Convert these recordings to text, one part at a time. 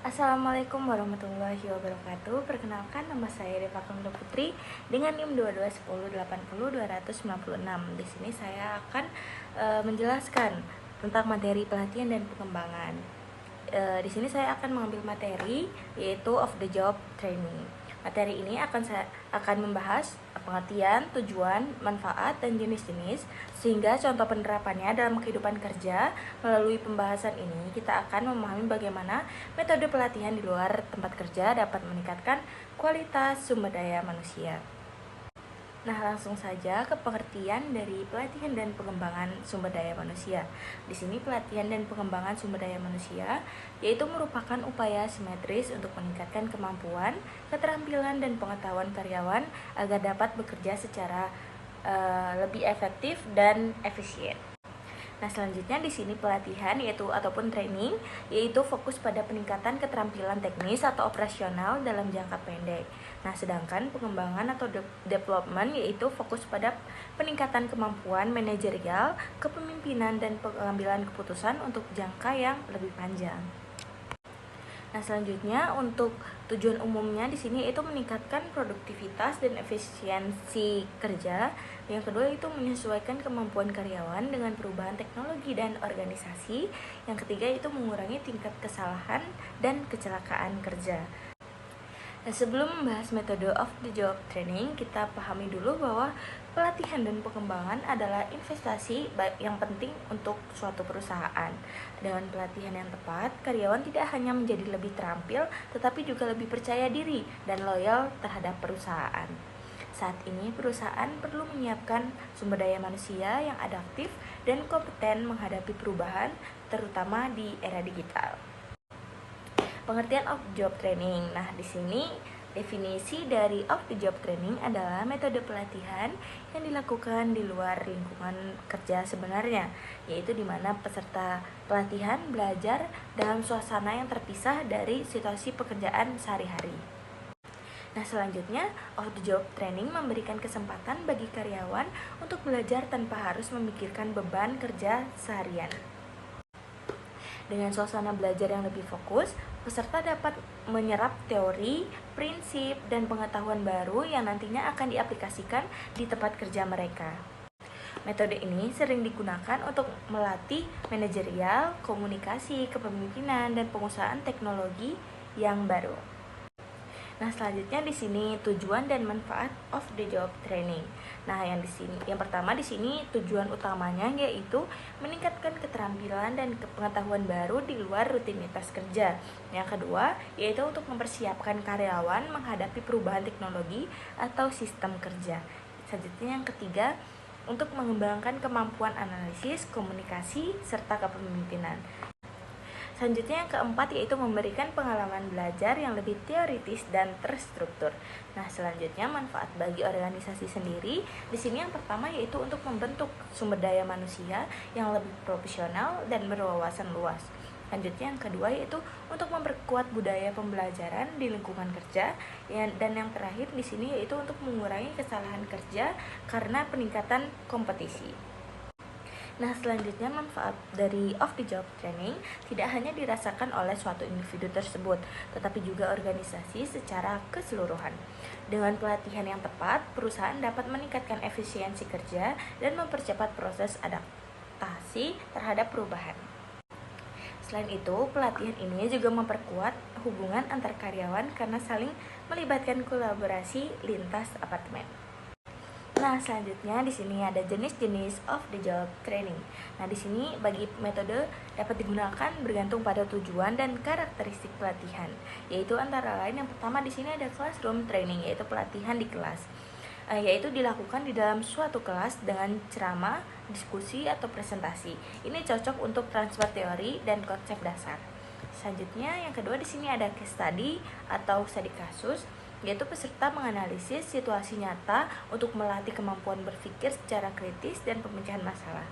Assalamualaikum warahmatullahi wabarakatuh. Perkenalkan, nama saya Deva Kamila Putri dengan NIM 221080296. Di sini saya akan menjelaskan tentang materi pelatihan dan pengembangan. Di sini saya akan mengambil materi yaitu of the job training. Materi ini akan membahas pengertian, tujuan, manfaat, dan jenis-jenis, sehingga contoh penerapannya dalam kehidupan kerja. Melalui pembahasan ini, kita akan memahami bagaimana metode pelatihan di luar tempat kerja dapat meningkatkan kualitas sumber daya manusia. Nah, langsung saja ke pengertian dari pelatihan dan pengembangan sumber daya manusia. Di sini pelatihan dan pengembangan sumber daya manusia yaitu merupakan upaya simetris untuk meningkatkan kemampuan, keterampilan, dan pengetahuan karyawan agar dapat bekerja secara lebih efektif dan efisien. Nah, selanjutnya di sini pelatihan ataupun training yaitu fokus pada peningkatan keterampilan teknis atau operasional dalam jangka pendek. Nah, sedangkan pengembangan atau development yaitu fokus pada peningkatan kemampuan manajerial, kepemimpinan, dan pengambilan keputusan untuk jangka yang lebih panjang. Nah, selanjutnya untuk tujuan umumnya di sini yaitu meningkatkan produktivitas dan efisiensi kerja. Yang kedua itu menyesuaikan kemampuan karyawan dengan perubahan teknologi dan organisasi. Yang ketiga itu mengurangi tingkat kesalahan dan kecelakaan kerja. Nah, sebelum membahas metode of the job training, kita pahami dulu bahwa pelatihan dan pengembangan adalah investasi yang penting untuk suatu perusahaan. Dengan pelatihan yang tepat, karyawan tidak hanya menjadi lebih terampil, tetapi juga lebih percaya diri dan loyal terhadap perusahaan. Saat ini, perusahaan perlu menyiapkan sumber daya manusia yang adaptif dan kompeten menghadapi perubahan, terutama di era digital. Pengertian of job training. Nah, di sini definisi dari of the job training adalah metode pelatihan yang dilakukan di luar lingkungan kerja sebenarnya, yaitu di mana peserta pelatihan belajar dalam suasana yang terpisah dari situasi pekerjaan sehari-hari. Nah, selanjutnya, of the job training memberikan kesempatan bagi karyawan untuk belajar tanpa harus memikirkan beban kerja seharian. Dengan suasana belajar yang lebih fokus, peserta dapat menyerap teori, prinsip, dan pengetahuan baru yang nantinya akan diaplikasikan di tempat kerja mereka. Metode ini sering digunakan untuk melatih manajerial, komunikasi, kepemimpinan, dan pengusahaan teknologi yang baru. Nah, selanjutnya di sini tujuan dan manfaat of the job training. Nah, yang pertama di sini tujuan utamanya yaitu meningkatkan keterampilan dan pengetahuan baru di luar rutinitas kerja. Yang kedua, yaitu untuk mempersiapkan karyawan menghadapi perubahan teknologi atau sistem kerja. Selanjutnya yang ketiga, untuk mengembangkan kemampuan analisis, komunikasi, serta kepemimpinan. Selanjutnya yang keempat yaitu memberikan pengalaman belajar yang lebih teoritis dan terstruktur. Nah, selanjutnya manfaat bagi organisasi sendiri. Di sini yang pertama yaitu untuk membentuk sumber daya manusia yang lebih profesional dan berwawasan luas. Selanjutnya yang kedua yaitu untuk memperkuat budaya pembelajaran di lingkungan kerja, dan yang terakhir di sini yaitu untuk mengurangi kesalahan kerja karena peningkatan kompetisi. Nah, selanjutnya manfaat dari of the job training tidak hanya dirasakan oleh suatu individu tersebut, tetapi juga organisasi secara keseluruhan. Dengan pelatihan yang tepat, perusahaan dapat meningkatkan efisiensi kerja dan mempercepat proses adaptasi terhadap perubahan. Selain itu, pelatihan ini juga memperkuat hubungan antar karyawan karena saling melibatkan kolaborasi lintas departemen. Nah, selanjutnya di sini ada jenis-jenis of the job training. Nah, di sini bagi metode dapat digunakan bergantung pada tujuan dan karakteristik pelatihan, yaitu antara lain yang pertama di sini ada classroom training, yaitu pelatihan di kelas. Yaitu dilakukan di dalam suatu kelas dengan ceramah, diskusi, atau presentasi. Ini cocok untuk transfer teori dan konsep dasar. Selanjutnya yang kedua di sini ada case study atau studi kasus, yaitu peserta menganalisis situasi nyata untuk melatih kemampuan berpikir secara kritis dan pemecahan masalah.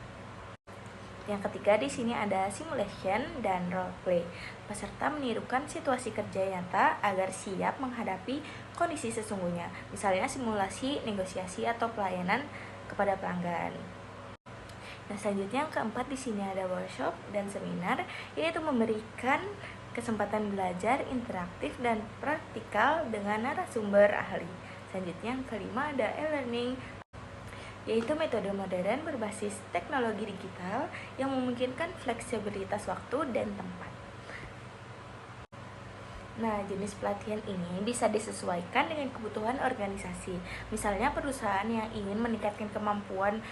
Yang ketiga di sini ada simulation dan role play. Peserta menirukan situasi kerja nyata agar siap menghadapi kondisi sesungguhnya, misalnya simulasi negosiasi atau pelayanan kepada pelanggan. Nah, selanjutnya yang keempat di sini ada workshop dan seminar, yaitu memberikan kesempatan belajar interaktif dan praktikal dengan narasumber ahli. Selanjutnya yang kelima ada e-learning, yaitu metode modern berbasis teknologi digital yang memungkinkan fleksibilitas waktu dan tempat. Nah, jenis pelatihan ini bisa disesuaikan dengan kebutuhan organisasi. Misalnya, perusahaan yang ingin meningkatkan kemampuan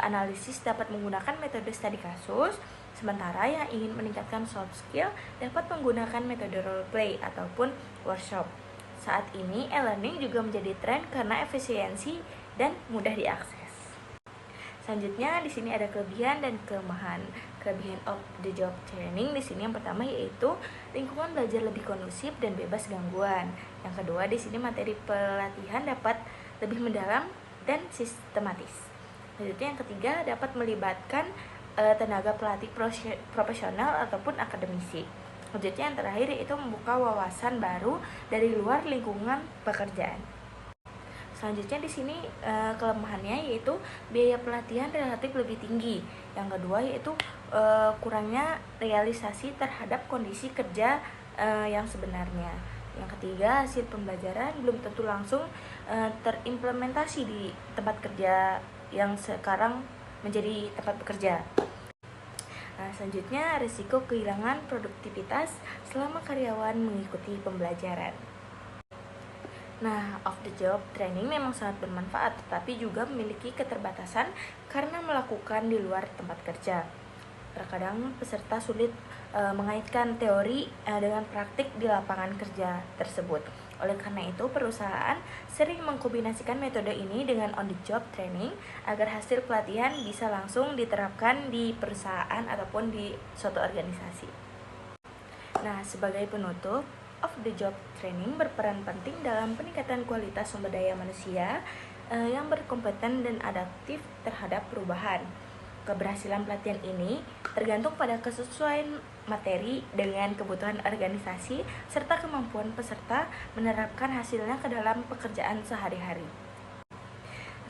analisis dapat menggunakan metode studi kasus, sementara yang ingin meningkatkan soft skill dapat menggunakan metode role play ataupun workshop. Saat ini, e-learning juga menjadi tren karena efisiensi dan mudah diakses. Selanjutnya di sini ada kelebihan dan kelemahan. Kelebihan of the job training di sini yang pertama yaitu lingkungan belajar lebih kondusif dan bebas gangguan. Yang kedua di sini materi pelatihan dapat lebih mendalam dan sistematis. Selanjutnya yang ketiga dapat melibatkan tenaga pelatih profesional ataupun akademisi. Selanjutnya yang terakhir yaitu membuka wawasan baru dari luar lingkungan pekerjaan. Selanjutnya di sini kelemahannya yaitu biaya pelatihan relatif lebih tinggi. Yang kedua yaitu kurangnya realisasi terhadap kondisi kerja yang sebenarnya. Yang ketiga, hasil pembelajaran belum tentu langsung terimplementasi di tempat kerja yang sekarang menjadi tempat bekerja. Nah, selanjutnya risiko kehilangan produktivitas selama karyawan mengikuti pembelajaran. Nah, off the job training memang sangat bermanfaat, tetapi juga memiliki keterbatasan karena melakukan di luar tempat kerja. Terkadang peserta sulit mengaitkan teori dengan praktik di lapangan kerja tersebut. Oleh karena itu, perusahaan sering mengkombinasikan metode ini dengan on the job training agar hasil pelatihan bisa langsung diterapkan di perusahaan ataupun di suatu organisasi. Nah, sebagai penutup, off the job training berperan penting dalam peningkatan kualitas sumber daya manusia yang berkompeten dan adaptif terhadap perubahan. Keberhasilan pelatihan ini tergantung pada kesesuaian materi dengan kebutuhan organisasi serta kemampuan peserta menerapkan hasilnya ke dalam pekerjaan sehari-hari.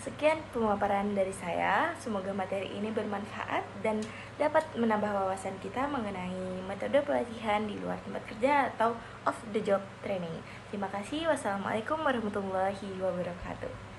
Sekian pemaparan dari saya, semoga materi ini bermanfaat dan dapat menambah wawasan kita mengenai metode pelatihan di luar tempat kerja atau off the job training. Terima kasih, wassalamualaikum warahmatullahi wabarakatuh.